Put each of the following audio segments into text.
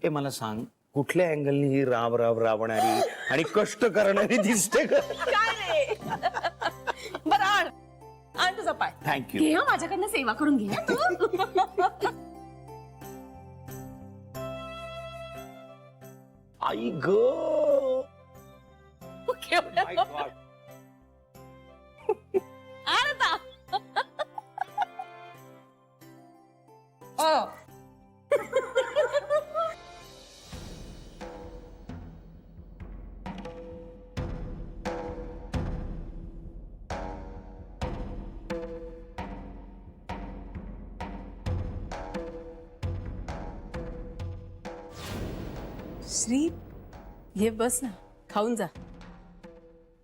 ए मला सांग, कुठल्या अँगलनी ही राब राब राबणारी आणि कष्ट करणारी दिसते का? काय रे बरं आण आण तुझा पाय. थँक्यू. घे हं, माझ्याकडनं सेवा करून घे हं तू. आई ग. केवढं My God. आण आता. ओ. श्री ये बस ना, खाऊन जा.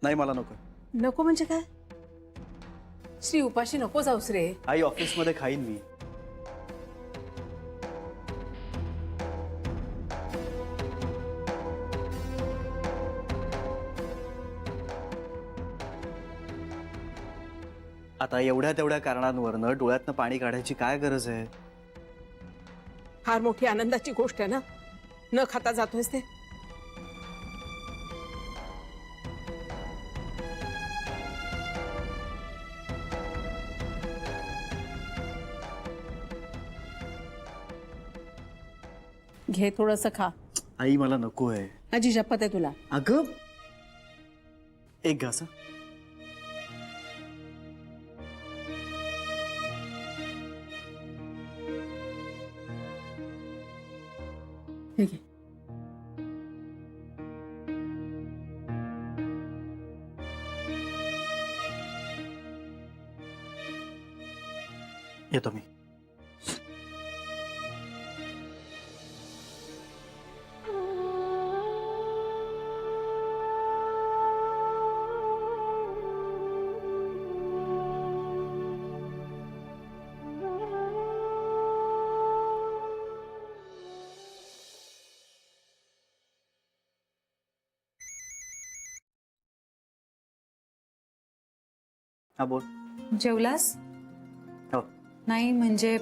नाही मला नको. नको म्हणजे काय? श्री उपाशी नको जाऊस रे. आई ऑफिसमध्ये खाईन मी. आता एवढ्या तेवढ्या कारणांवरनं डोळ्यातनं पाणी काढायची काय गरज आहे? फार मोठी आनंदाची गोष्ट आहे ना, न खाता जातोयस ते. घे थोडस खा. आई मला नको आहे. माझी शपथ आहे तुला. अगं एक घास. हे घे. येतो मी. हा बोल. जेवलास? हो. नाही म्हणजे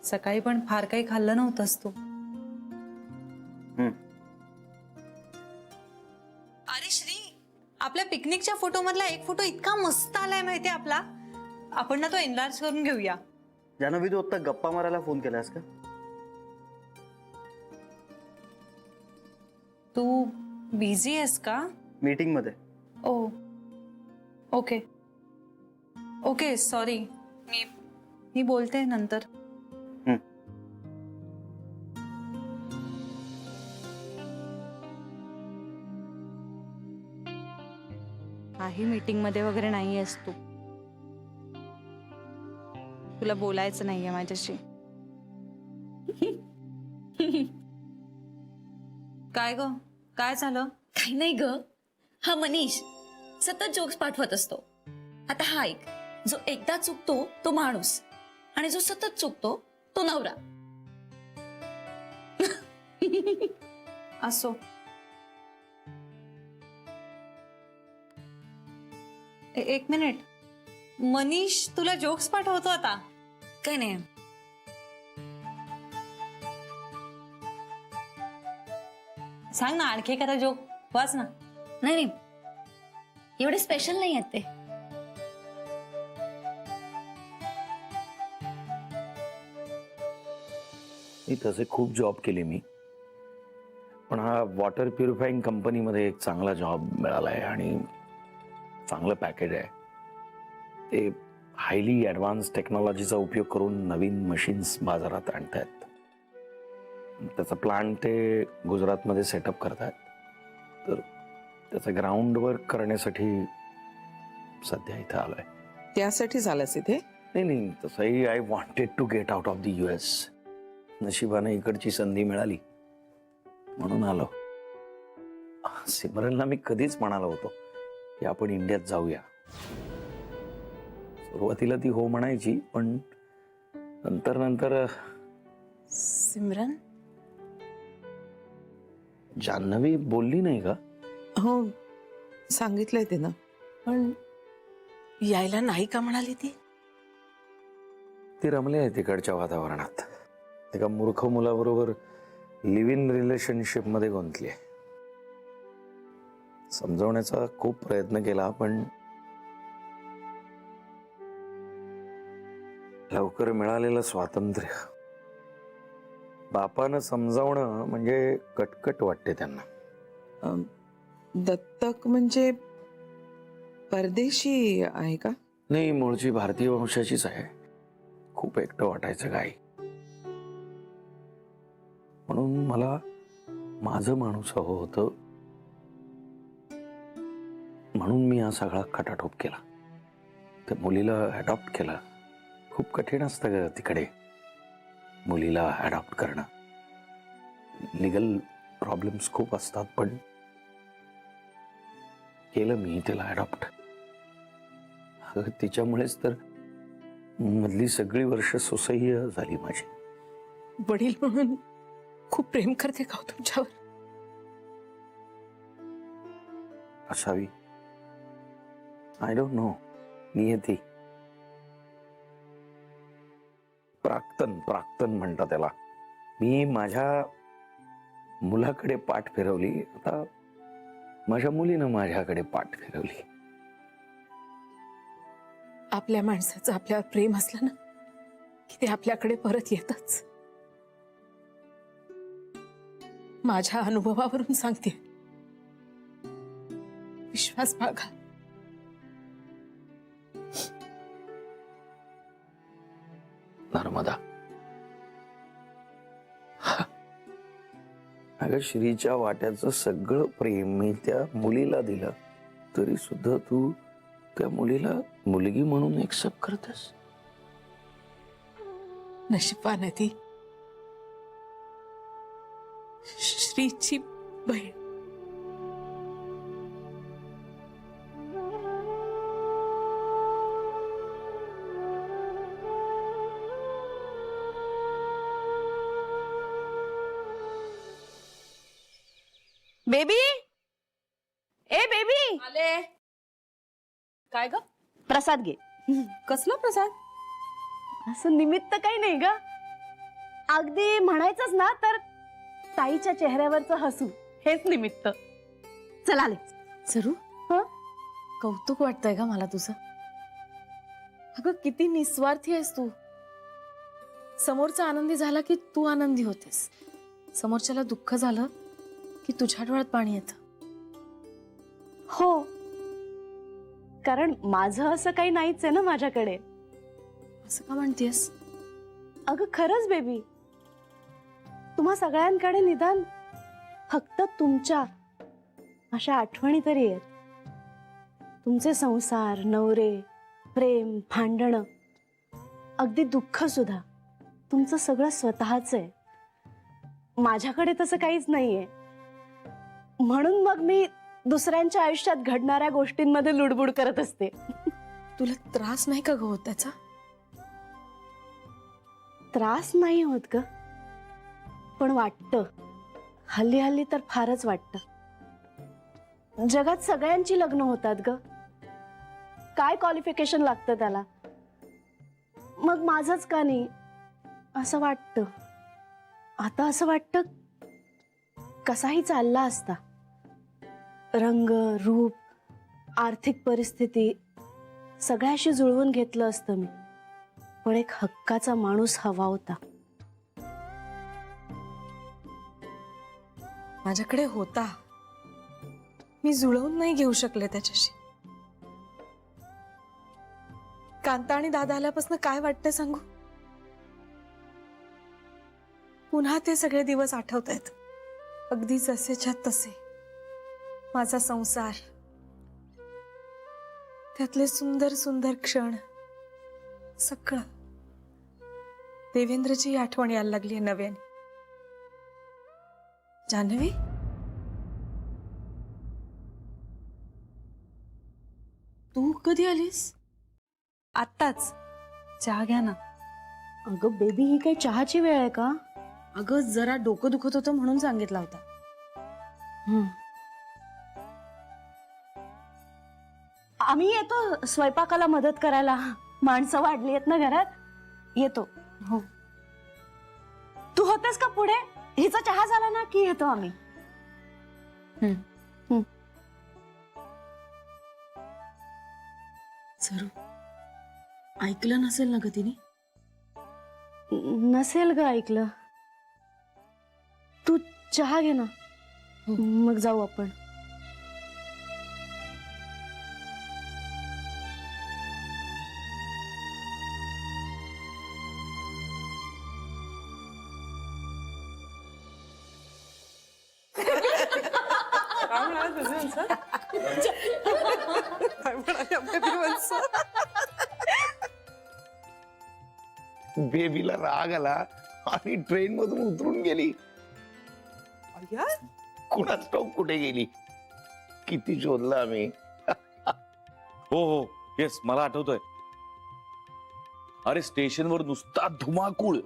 सकाळी पण फार काही खाल्लं नव्हतंस तू. अरे श्री, आपल्या पिकनिकच्या फोटो मधला एक फोटो इतका मस्त आलाय माहितीये आपला. आपण ना तो एनलार्ज करून घेऊया. जान्हवी तू आता गप्पा मारायला फोन केलास का? तू बिझी आहेस का? मीटिंग मध्ये. ओ ओके ओके सॉरी. मी बोलते नंतर. काही मीटिंग मध्ये वगैरे नाही आहेस तू. तुला बोलायचं नाहीये माझ्याशी. काय ग, काय झालं? काही नाही ग, हा मनीष सतत जोक्स पाठवत असतो. आता हा ऐक, जो एकदा चुकतो तो माणूस आणि जो सतत चुकतो तो नवरा. असो. एक मिनिट. मनीष तुला जोक्स पाठवतो आता? काय नाही. सांग ना आणखी एखादा जोक वाच ना. नाही नाही, एवढे स्पेशल नाही आहेत ते. मी तसे खूप जॉब केले मी, पण हा वॉटर प्युरिफाईंग कंपनीमध्ये एक चांगला जॉब मिळाला आहे आणि चांगलं पॅकेज आहे. ते हायली ॲडव्हान्स टेक्नॉलॉजीचा उपयोग करून नवीन मशीन्स बाजारात आणतायत. त्याचा प्लांट ते गुजरातमध्ये सेटअप करतायत. तर त्याचं ग्राउंड वर्क करण्यासाठी सध्या इथं आलोय. त्यासाठी झालंस इथे? नाही नाही, तसंही I wanted to get out of the US. नशिबाने इकडची संधी मिळाली म्हणून आलो. सिमरनला मी कधीच म्हणालो होतो की आपण इंडियात जाऊया. सुरुवातीला ती हो म्हणायची, पण नंतर नंतर. सिमरन? जान्हवी बोलली नाही का? हो सांगितलंय तिनं, पण यायला नाही का म्हणाली ती? ती रमली आहे तिकडच्या वातावरणात. एका मूर्ख मुलाबरोबर लिव्ह इन रिलेशनशिप मध्ये गुंतली आहे. समजवण्याचा खूप प्रयत्न केला, पण लवकर मिळालेलं स्वातंत्र्य, बापानं समजावणं म्हणजे कटकट वाटते त्यांना. अं, दत्तक म्हणजे परदेशी आहे का? नाही, मूळची भारतीय वंशाचीच आहे. खूप एकटं वाटायचं काय, म्हणून मला माझं माणूस हवं होतं. म्हणून मी हा सगळा खटाटोप केला. त्या मुलीला अडॉप्ट केलं. खूप कठीण असतं ग तिकडे मुलीला अडॉप्ट करणं. लिगल प्रॉब्लेम्स खूप असतात, पण केलं मी तिला अडॉप्ट. तिच्यामुळेच तर मधली सगळी वर्ष सुसह्य झाली माझी. वडील म्हणून खूप प्रेम करते का हो तुमच्यावर? असावी, आय डोंट नो. नियती. प्राक्तन म्हणतात त्याला. मी माझ्या मुलाकडे पाठ फिरवली, आता माझ्या मुलीनं माझ्याकडे पाठ फिरवली. आपल्या माणसाचं आपल्यावर प्रेम असलं ना की ते आपल्याकडे परत येतच. माझ्या अनुभवावरून सांगते, विश्वास बाळगा. नर्मदा, अगं श्रीच्या वाट्याचं सगळं प्रेम मी त्या मुलीला दिलं, तरी सुद्धा तू त्या मुलीला मुलगी म्हणून एक्सेप्ट करतेस. नशिबान आहे ती श्रीची बहीण. बेबी, ए बेबी, आले. काय ग? प्रसाद घे. कसला प्रसाद? असं निमित्त काही नाही ग, अगदी म्हणायचंच ना तर ताईच्या चेहऱ्यावरचं हसू हेच निमित्त. चल आले. सरू, हं? कौतुक वाटतंय का मला तुझं? अगं किती निस्वार्थी आहेस तू. समोरचा आनंदी झाला की तू आनंदी होतेस, समोरच्याला दुःख झालं की तुझ्या डोळ्यात पाणी येतं. हो, कारण माझं असं काही नाहीच आहे ना माझ्याकडे. असं का म्हणतेस? अगं खरंच बेबी, तुम्हा सगळ्यांकडे निदान फक्त तुमच्या अशा आठवणी तरी आहेत. तुमचे संसार, नवरे, प्रेम, भांडणं, अगदी दुःख सुद्धा तुमचं सगळं स्वतःच आहे. माझ्याकडे तसं काहीच नाहीये. म्हणून मग मी दुसऱ्यांच्या आयुष्यात घडणाऱ्या गोष्टींमध्ये लुडबुड करत असते. तुला त्रास नाही का ग होत त्याचा? त्रास नाही होत ग, पण वाटतं. हल्ली हल्ली तर फारच वाटतं. जगात सगळ्यांची लग्न होतात ग, काय क्वालिफिकेशन लागतं त्याला, मग माझंच का नाही असं वाटतं. आता असं वाटतं कसाही चालला असता. रंग, रूप, आर्थिक परिस्थिती सगळ्याशी जुळवून घेतलं असतं मी, पण एक हक्काचा माणूस हवा होता. माझ्याकडे होता, मी जुळवून नाही घेऊ शकले त्याच्याशी. कांता आणि दादा आल्यापासून काय वाटतंय सांगू? पुन्हा ते सगळे दिवस आठवतायत, अगदी जसेच्या तसे. माझा संसार, त्यातले सुंदर सुंदर क्षण, सगळं. देवेंद्रची आठवण यायला लागली नव्याने. जान्हवी, तू कधी आलीस? आत्ताच. चहा घ्या ना. अगं बेबी, ही काही चहाची वेळ आहे का? अगं जरा डोकं दुखत होतं म्हणून सांगितला होता. आम्ही येतो स्वयंपाकाला मदत करायला. माणसं वाढली आहेत ना घरात. येतो. हो. तू होतेस का पुढे? हिचा चहा झाला ना की येतो आम्ही. सरू ऐकलं नसेल ना ग तिने? नसेल ग ऐकलं. तू चहा घे ना, मग जाऊ आपण. बेबीला राग आला आणि ट्रेन मधून उतरून गेली. कुणाच ठाऊक कुठे गेली. किती शोधलं आम्ही. हो हो येस मला आठवतोय. अरे स्टेशनवर नुसता धुमाकूळ.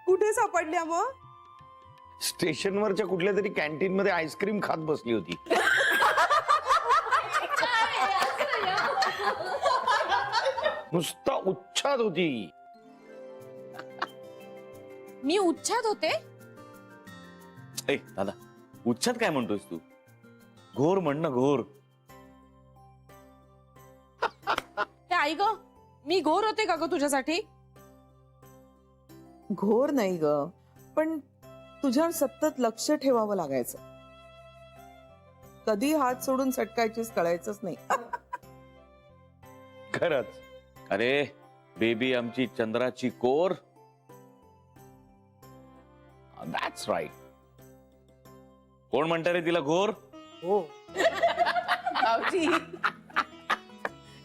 कुठे सापडल्या मग? स्टेशनवरच्या कुठल्या तरी कॅन्टीन मध्ये आईस्क्रीम खात बसली होती. नुसता उच्छाद होती. मी उच्छाद होते. ए दादा उच्छाद काय म्हणतोयस तू? घोर म्हण ना घोर. ते आई ग मी घोर होते का ग तुझ्यासाठी? घोर नाही ग, पण तुझ्यावर सतत लक्ष ठेवावं लागायचं. कधी हात सोडून सटकायचीच कळायचंच नाही. खरंच. अरे बेबी आमची चंद्राची कोर. That's right. कोण म्हणता रे तिला घोर? हो.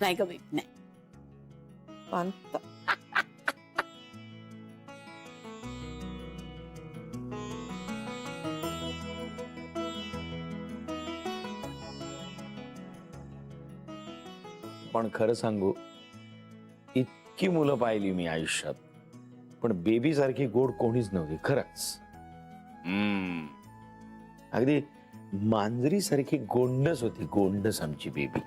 नाही ग बाई, नाही. शांत. पण खरं सांगू, इतकी मुलं पाहिली मी आयुष्यात, पण बेबी सारखी गोड कोणीच नव्हती. खरंच अगदी मांजरी सारखी गोंडस होती. गोंडस आमची बेबी.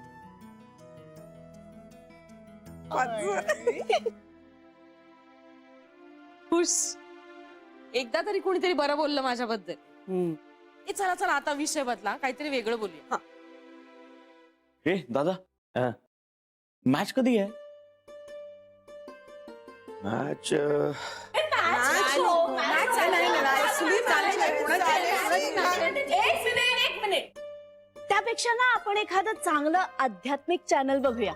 खुश. एकदा तरी कोणीतरी बरं बोललं माझ्याबद्दल. ए चला चला आता विषय बदला, काहीतरी वेगळं बोलूया. ए दादा हा. मॅच कधी आहे? मॅच त्यापेक्षा ना आपण एखादं चांगलं आध्यात्मिक चॅनल बघूया.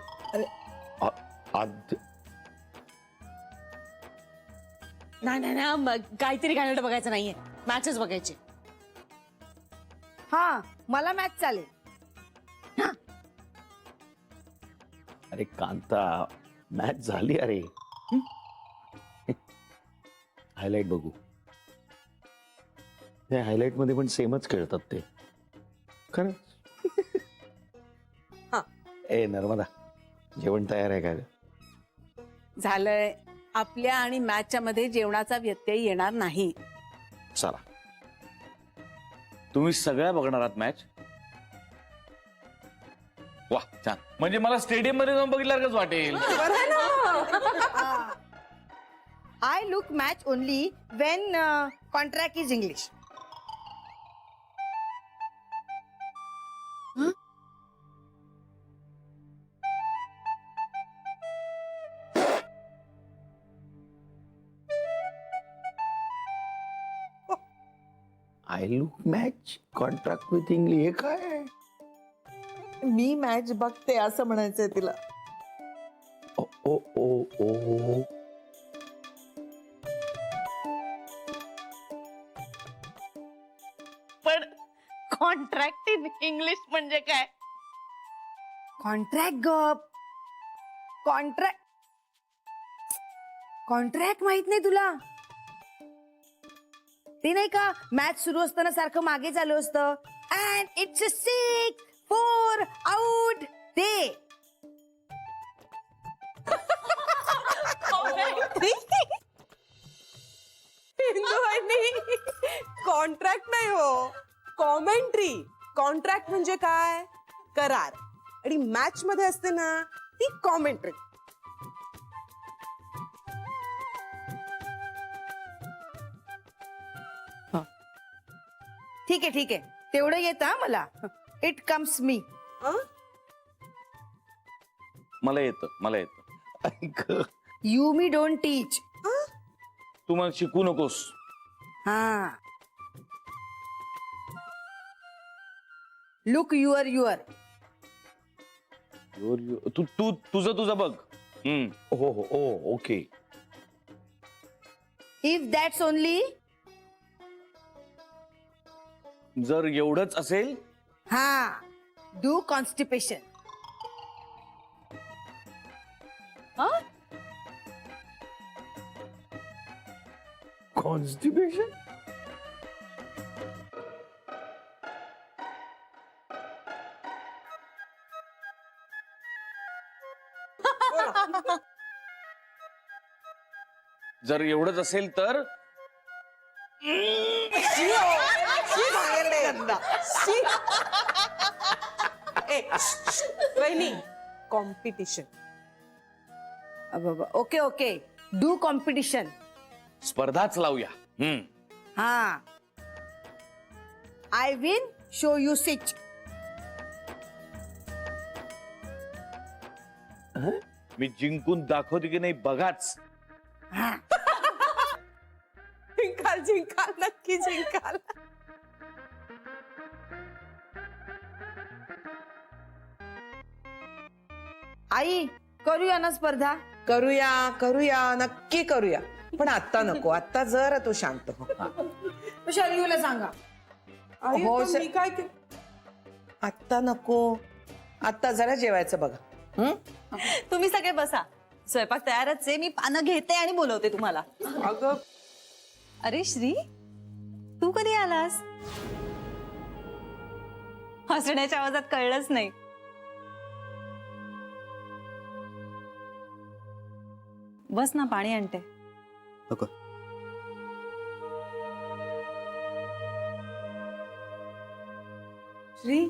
नाही काहीतरी घाणेरडं बघायचं नाहीये, मॅचच बघायची. हा मला मॅच चालेल. अरे कांता, मॅच झाली. अरे हायलाइट बघू. त्या हायलाइट मध्ये पण सेमच खेळतात ते. खरं. ए नर्मदा, जेवण तयार आहे का ग? झालंय. आपल्या आणि मॅचच्या मध्ये जेवणाचा व्यत्यय येणार नाही. चला. तुम्ही सगळ्या बघणार आहात मॅच? वा छान. म्हणजे मला स्टेडियम मध्ये जाऊन बघितल्यासारखंच वाटेल. I look match only Wien contract is English. I look match contract with English. हे काय? मी मॅच बघते असं म्हणायचंय तिला. ओ ओ ओ ओ. पण कॉन्ट्रॅक्ट इन इंग्लिश म्हणजे काय? कॉन्ट्रॅक्ट गप. कॉन्ट्रॅक्ट माहित नाही तुला? ते नाही का मॅच सुरू असताना सारखं मागे चालू असतं. And it's 6, 4 out. ते कॉन्ट्रॅक्ट नाही हो, कॉमेंट्री. कॉन्ट्रॅक्ट म्हणजे काय? करार. आणि मॅच मध्ये असते ना ती कॉमेंट्री. ठीक आहे ठीक आहे, तेवढं येतं हा मला. इट कम्स मी. मला येतं ऐक, यू मी डोंट टीच. तू मला शिकू नकोस. हा. Look your your. तू तू तुझं बघ. हो हो ओ ओके. If that's only. जर एवढंच असेल हा. Do constipation. कॉन्स्टिपेशन. जर एवढंच असेल तर वहिनी, competition. Okay okay. Do competition. स्पर्धाच लावूया. हा. आय विन शो यू सिच. मी जिंकून दाखवते की नाही बघाच. हा. जिंकाल जिंकाल, नक्की जिंकाल. आई, करूया ना स्पर्धा. करूया करूया, नक्की करूया. पण आता नको, आता जरा तू शांत हो. शर्यूला सांगा. आई, हो, पण मी काय आता नको, आता जरा जेवायचं बघा. तुम्ही सगळे बसा, स्वयंपाक तयारच आहे. मी पानं घेते आणि बोलवते तुम्हाला. अगं अरे श्री, तू कधी आलास? हसण्याच्या आवाजात कळलंच नाही. बस ना, पाणी आणते. नको. श्री,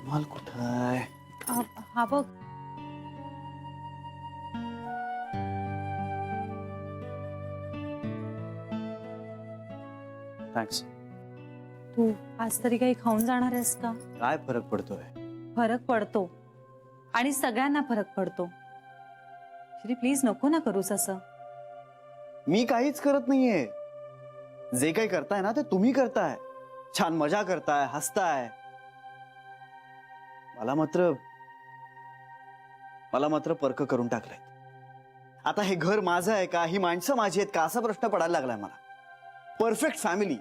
माल कुठं आहे? हा बघ. थँक्स. तू आज तरी काही खाऊन जाणार आहेस का? काय फरक पडतोय? फरक पडतो आणि सगळ्यांना फरक पडतो. श्री प्लीज नको ना करूस असं. मी काहीच करत नाहीये. जे काही करताय ना ते तुम्ही करताय. छान मजा करताय, हसताय. मला मात्र परक करून टाकलंय. आता हे घर माझं आहे का, ही माणसं माझी आहेत का, असा प्रश्न पडायला लागलाय मला. परफेक्ट फॅमिली,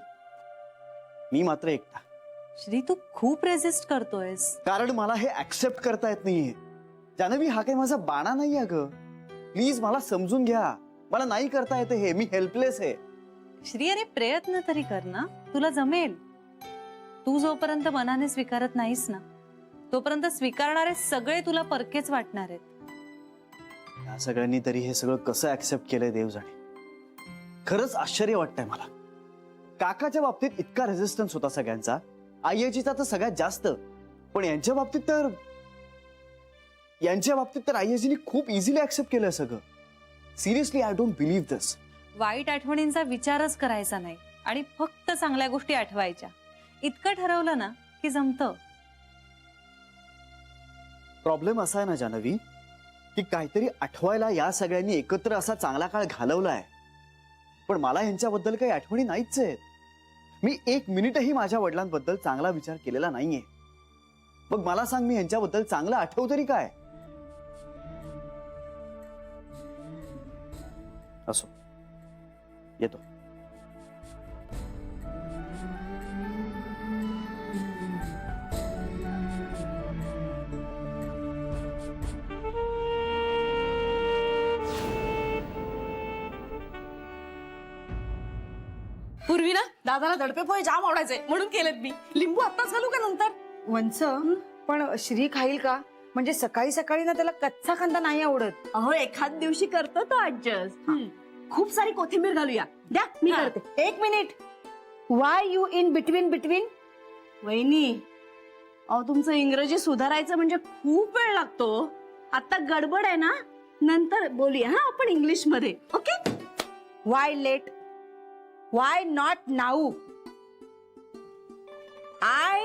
मी मात्र एकटा. श्री तू खूप रेजिस्ट करतोयस. कारण मला हे ऍक्सेप्ट करता येत नाहीये. जान्हवी, हा काही माझा बाणा नाही आहे ग. प्लीज मला समजून घ्या. मला नाही करता येते हे. मी हेल्पलेस आहे. श्री अरे प्रयत्न तरी कर ना, तुला जमेल. तू जोपर्यंत मनाने स्वीकारत नाहीस ना, तोपर्यंत स्वीकारणारे सगळे तुला परकेच वाटणार आहेत. या सगळ्यांनी तरी हे सगळं कसं ऍक्सेप्ट केलंय देव जाणे. खरंच आश्चर्य वाटतंय मला. काकाच्या बाबतीत इतका रेझिस्टन्स होता सगळ्यांचा, आईजीचा तर सगळ्यात जास्त. पण यांच्या बाबतीत तर आईजीनी खूप इझिली ऍक्सेप्ट केलंय सगळं. सिरियसली आय डोंट बिलीव्ह दिस. वाईट आठवणींचा विचारच करायचा नाही आणि फक्त चांगल्या गोष्टी आठवायच्या. इतकं ठरवलं ना की जमतं. प्रॉब्लेम असा आहे ना जान्हवी, की काहीतरी आठवायला या सगळ्यांनी एकत्र असा चांगला काळ घालवलाय. पण मला यांच्याबद्दल काही आठवणी नाहीच आहेत. मी एक मिनिटही माझ्या वडिलांबद्दल चांगला विचार केलेला नाहीये. मग मला सांग, मी यांच्याबद्दल चांगलं आठव तरी काय? असो, येतो. पूर्वी ना दादाला दडपे पोहे जाम आवडायचे म्हणून केलेत मी. लिंबू आत्ताच घालू का नंतर? वंच पण श्री खाईल का? म्हणजे सकाळी सकाळी ना त्याला कच्चा कांदा नाही आवडत. अहो एखाद दिवशी करतो तो ऍडजस्ट. खूप सारी कोथिंबीर घालूया. द्या मी करते. 1 minute. Y you in between? वहिनी अहो तुमचं इंग्रजी सुधारायचं म्हणजे खूप वेळ लागतो. आता गडबड आहे ना, नंतर बोलूया हा आपण इंग्लिश मध्ये. Okay. Why late? Why not now? I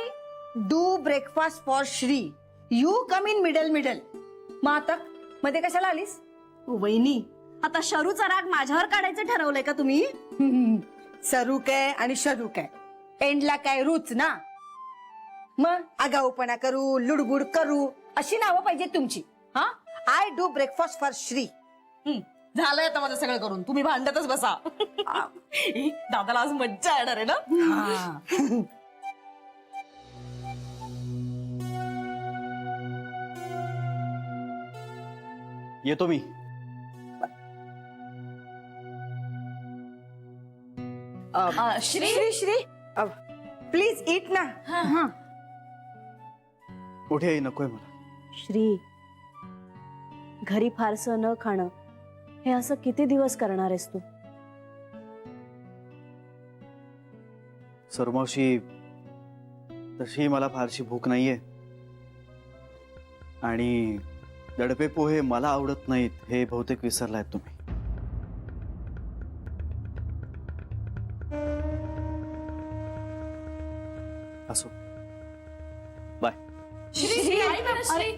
do breakfast for Shri. You come in middle. मग आता मध्ये कशाला आलीस? वहिनी आता शरूचा राग माझ्यावर काढायचं ठरवलंय का तुम्ही? सरू काय आणि शरू काय, एंडला काय रूच ना. मग आगाऊपणा करू, लुडबुड करू अशी नावं पाहिजे तुमची. हा, I do breakfast for Shri. झालंय आता माझं सगळं करून, तुम्ही भांडतच बसा. दादाला आज मज्जा येणार आहे ना. येतो मी. श्री प्लीज इट ना. कुठे नकोय मला. श्री घरी फारसं न खाणं हे असं किती दिवस करणार आहेस तू? सरुमावशी, तशी मला फारशी भूक नाहीये आणि दडपे पोहे मला आवडत नाहीत हे बहुतेक विसरलाय तुम्ही. असो, बाय. श्री, श्री, ऐक ना, श्री.